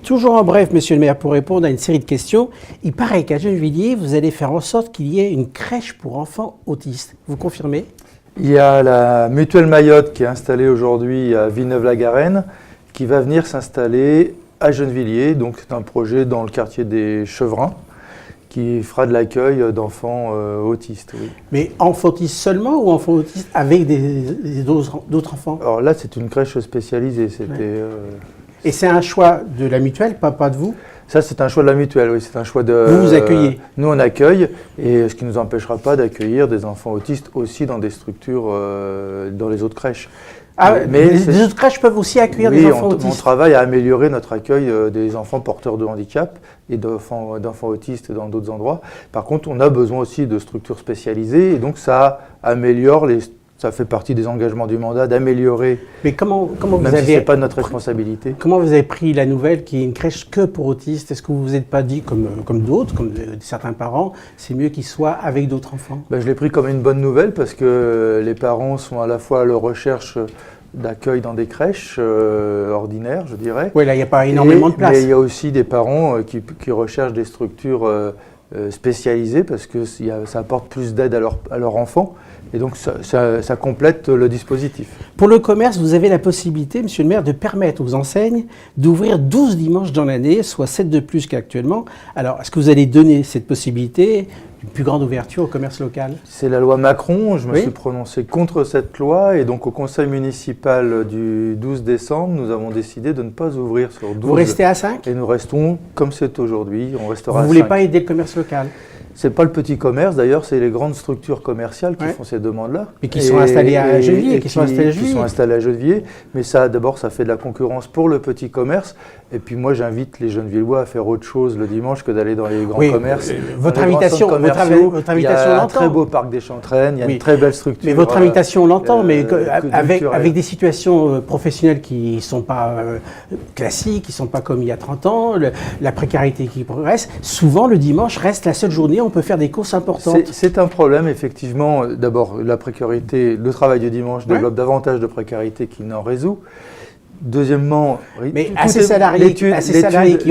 Toujours en bref, monsieur le maire, pour répondre à une série de questions, il paraît qu'à Gennevilliers, vous allez faire en sorte qu'il y ait une crèche pour enfants autistes. Vous confirmez? Il y a la mutuelle Mayotte qui est installée aujourd'hui à Villeneuve-la-Garenne, qui va venir s'installer à Gennevilliers. Donc c'est un projet dans le quartier des Chevrins qui fera de l'accueil d'enfants autistes. Oui. Mais enfants autistes seulement ou enfants autistes avec d'autres enfants? Alors là, c'est une crèche spécialisée. Et c'est un choix de la mutuelle, pas de vous? Ça, c'est un choix de la mutuelle, oui. C'est un choix de. Vous accueillez? Nous, on accueille, et ce qui ne nous empêchera pas d'accueillir des enfants autistes aussi dans des structures, dans les autres crèches. Ah, mais les autres crèches peuvent aussi accueillir des enfants autistes? On travaille à améliorer notre accueil des enfants porteurs de handicap et d'enfants autistes dans d'autres endroits. Par contre, on a besoin aussi de structures spécialisées, et donc ça améliore ça fait partie des engagements du mandat d'améliorer. Mais comment vous même avez... si ce n'est pas notre responsabilité. Comment vous avez pris la nouvelle qu'il y ait une crèche que pour autistes? Est-ce que vous vous êtes pas dit, comme d'autres, comme certains parents, c'est mieux qu'ils soient avec d'autres enfants? Je l'ai pris comme une bonne nouvelle parce que les parents sont à la fois à la recherche d'accueil dans des crèches ordinaires, je dirais. Oui, là, il n'y a pas énormément de place. Mais il y a aussi des parents qui recherchent des structures spécialisées parce que ça apporte plus d'aide à leur enfant. Et donc, ça complète le dispositif. Pour le commerce, vous avez la possibilité, monsieur le maire, de permettre aux enseignes d'ouvrir 12 dimanches dans l'année, soit 7 de plus qu'actuellement. Alors, est-ce que vous allez donner cette possibilité d'une plus grande ouverture au commerce local? C'est la loi Macron. Je me suis prononcé contre cette loi. Et donc, au conseil municipal du 12 décembre, nous avons décidé de ne pas ouvrir sur 12. Vous restez à 5? Et nous restons comme c'est aujourd'hui. On restera à 5. Vous ne voulez pas aider le commerce local? C'est pas le petit commerce, d'ailleurs, c'est les grandes structures commerciales qui font ces demandes-là. Mais qui sont installées à Gennevilliers. Qui sont installées à Gennevilliers. Mais ça, d'abord, ça fait de la concurrence pour le petit commerce. Et puis moi, j'invite les Gennevillois à faire autre chose le dimanche que d'aller dans les grands commerces. Votre invitation, il y a un très beau parc des Chantraines, il y a une très belle structure. Mais votre invitation, on l'entend, mais avec des situations professionnelles qui ne sont pas classiques, qui ne sont pas comme il y a 30 ans, la précarité qui progresse, souvent le dimanche reste la seule journée où on peut faire des courses importantes. C'est un problème, effectivement. D'abord, la précarité, le travail du dimanche développe davantage de précarité qu'il n'en résout. Deuxièmement, mais à ces salariés qui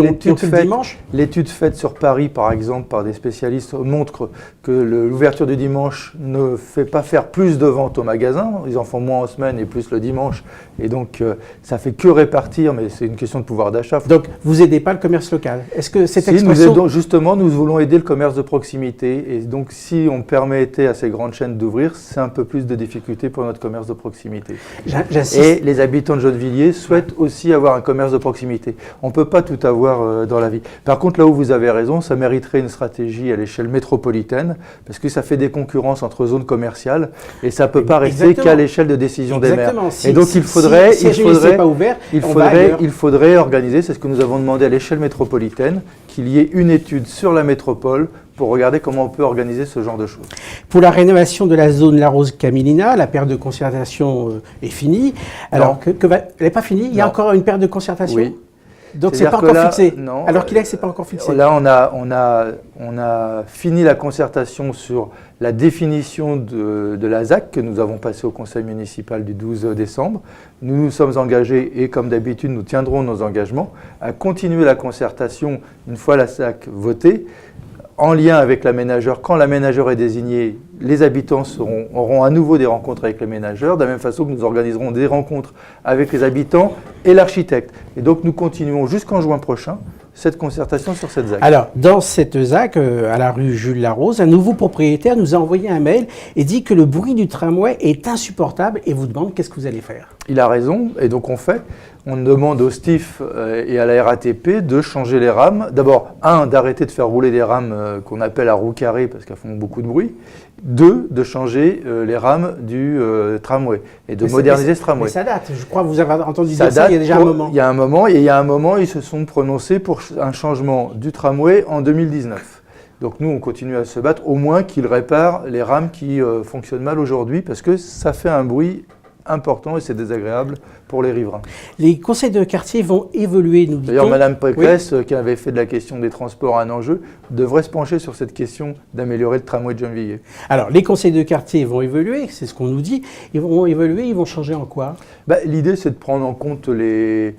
ont que le dimanche. L'étude faite sur Paris, par exemple, par des spécialistes, montre que l'ouverture du dimanche ne fait pas faire plus de ventes au magasin. Ils en font moins en semaine et plus le dimanche. Et donc, ça fait que répartir, mais c'est une question de pouvoir d'achat. Donc, vous n'aidez pas le commerce local? Est-ce que cette expression... Justement, nous voulons aider le commerce de proximité. Et donc, si on permettait à ces grandes chaînes d'ouvrir, c'est un peu plus de difficultés pour notre commerce de proximité. Et les habitants de Gennevilliers souhaitent aussi avoir un commerce de proximité. On ne peut pas tout avoir dans la vie. Par contre, là où vous avez raison, ça mériterait une stratégie à l'échelle métropolitaine, parce que ça fait des concurrences entre zones commerciales, et ça ne peut pas rester qu'à l'échelle de décision des maires. Et donc il faudrait organiser, c'est ce que nous avons demandé à l'échelle métropolitaine, qu'il y ait une étude sur la métropole pour regarder comment on peut organiser ce genre de choses. Pour la rénovation de la zone La Rose-Camillina, la période de concertation est finie. Alors, elle n'est pas finie? Il y a encore une période de concertation? Oui. Donc c'est pas encore fixé? Non. Alors qu'il est que c'est pas encore fixé? Là, on a fini la concertation sur la définition de la ZAC que nous avons passée au conseil municipal du 12 décembre. Nous nous sommes engagés, et comme d'habitude, nous tiendrons nos engagements, à continuer la concertation une fois la ZAC votée, en lien avec l'aménageur. Quand l'aménageur est désigné, les habitants auront à nouveau des rencontres avec les ménageurs, de la même façon que nous organiserons des rencontres avec les habitants et l'architecte. Et donc nous continuons jusqu'en juin prochain cette concertation sur cette ZAC. Alors, dans cette ZAC, à la rue Jules Larose, un nouveau propriétaire nous a envoyé un mail et dit que le bruit du tramway est insupportable et vous demande qu'est-ce que vous allez faire. Il a raison, et donc on demande au STIF et à la RATP de changer les rames. D'abord, d'arrêter de faire rouler des rames qu'on appelle à roue carrée parce qu'elles font beaucoup de bruit. 2, de changer les rames du tramway et de moderniser ce tramway. Mais ça date, je crois que vous avez entendu dire ça il y a déjà un moment. Il y a un moment, ils se sont prononcés pour un changement du tramway en 2019. Donc nous, on continue à se battre, au moins qu'ils réparent les rames qui fonctionnent mal aujourd'hui, parce que ça fait un bruit important et c'est désagréable pour les riverains. Les conseils de quartier vont évoluer, nous dit-on. D'ailleurs, Mme Pécresse, qui avait fait de la question des transports un enjeu, devrait se pencher sur cette question d'améliorer le tramway de Gennevilliers. Alors, les conseils de quartier vont évoluer, c'est ce qu'on nous dit. Ils vont évoluer, ils vont changer en quoi? L'idée, c'est de prendre en compte les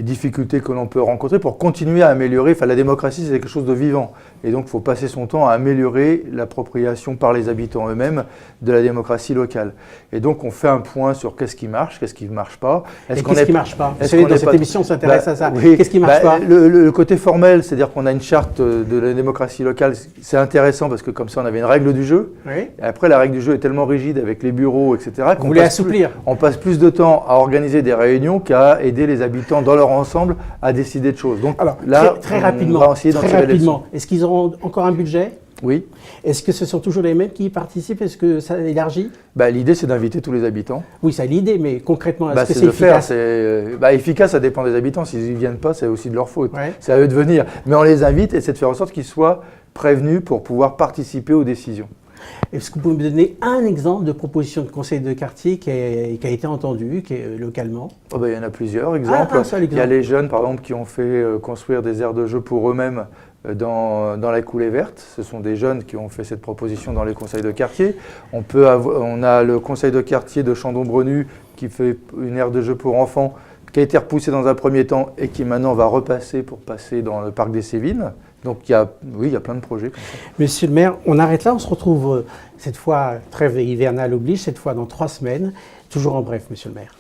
difficultés que l'on peut rencontrer pour continuer à améliorer. Enfin, la démocratie, c'est quelque chose de vivant. Et donc, il faut passer son temps à améliorer l'appropriation par les habitants eux-mêmes de la démocratie locale. Et donc, on fait un point sur qu'est-ce qui marche ne marche pas. Qu'est-ce qui ne marche pas? Vous savez, dans cette émission, on s'intéresse à ça. Oui, qu'est-ce qui ne marche pas? Le côté formel, c'est-à-dire qu'on a une charte de la démocratie locale, c'est intéressant parce que comme ça, on avait une règle du jeu. Oui. Et après, la règle du jeu est tellement rigide avec les bureaux, etc. Vous voulez assouplir? On passe plus de temps à organiser des réunions qu'à aider les habitants dans leur ensemble à décider de choses. Donc alors, là, très rapidement, est-ce qu'ils auront encore un budget? Oui. Est-ce que ce sont toujours les mêmes qui y participent? Est-ce que ça élargit? L'idée, c'est d'inviter tous les habitants. Oui, c'est l'idée, mais concrètement, est-ce que c'est c'est efficace? Efficace, ça dépend des habitants. S'ils n'y viennent pas, c'est aussi de leur faute. Ouais. C'est à eux de venir. Mais on les invite et c'est de faire en sorte qu'ils soient prévenus pour pouvoir participer aux décisions. Est-ce que vous pouvez me donner un exemple de proposition de conseil de quartier qui a été entendue localement? Il y en a plusieurs exemples. Il y a les jeunes, par exemple, qui ont fait construire des aires de jeu pour eux-mêmes dans la coulée verte. Ce sont des jeunes qui ont fait cette proposition dans les conseils de quartier. On a le conseil de quartier de Chandon-Brenu qui fait une aire de jeu pour enfants qui a été repoussée dans un premier temps et qui maintenant va repasser pour passer dans le parc des Sévines. Donc il y a plein de projets comme ça. Monsieur le maire, on arrête là, on se retrouve cette fois, trêve hivernale oblige, cette fois dans 3 semaines. Toujours en bref, monsieur le maire.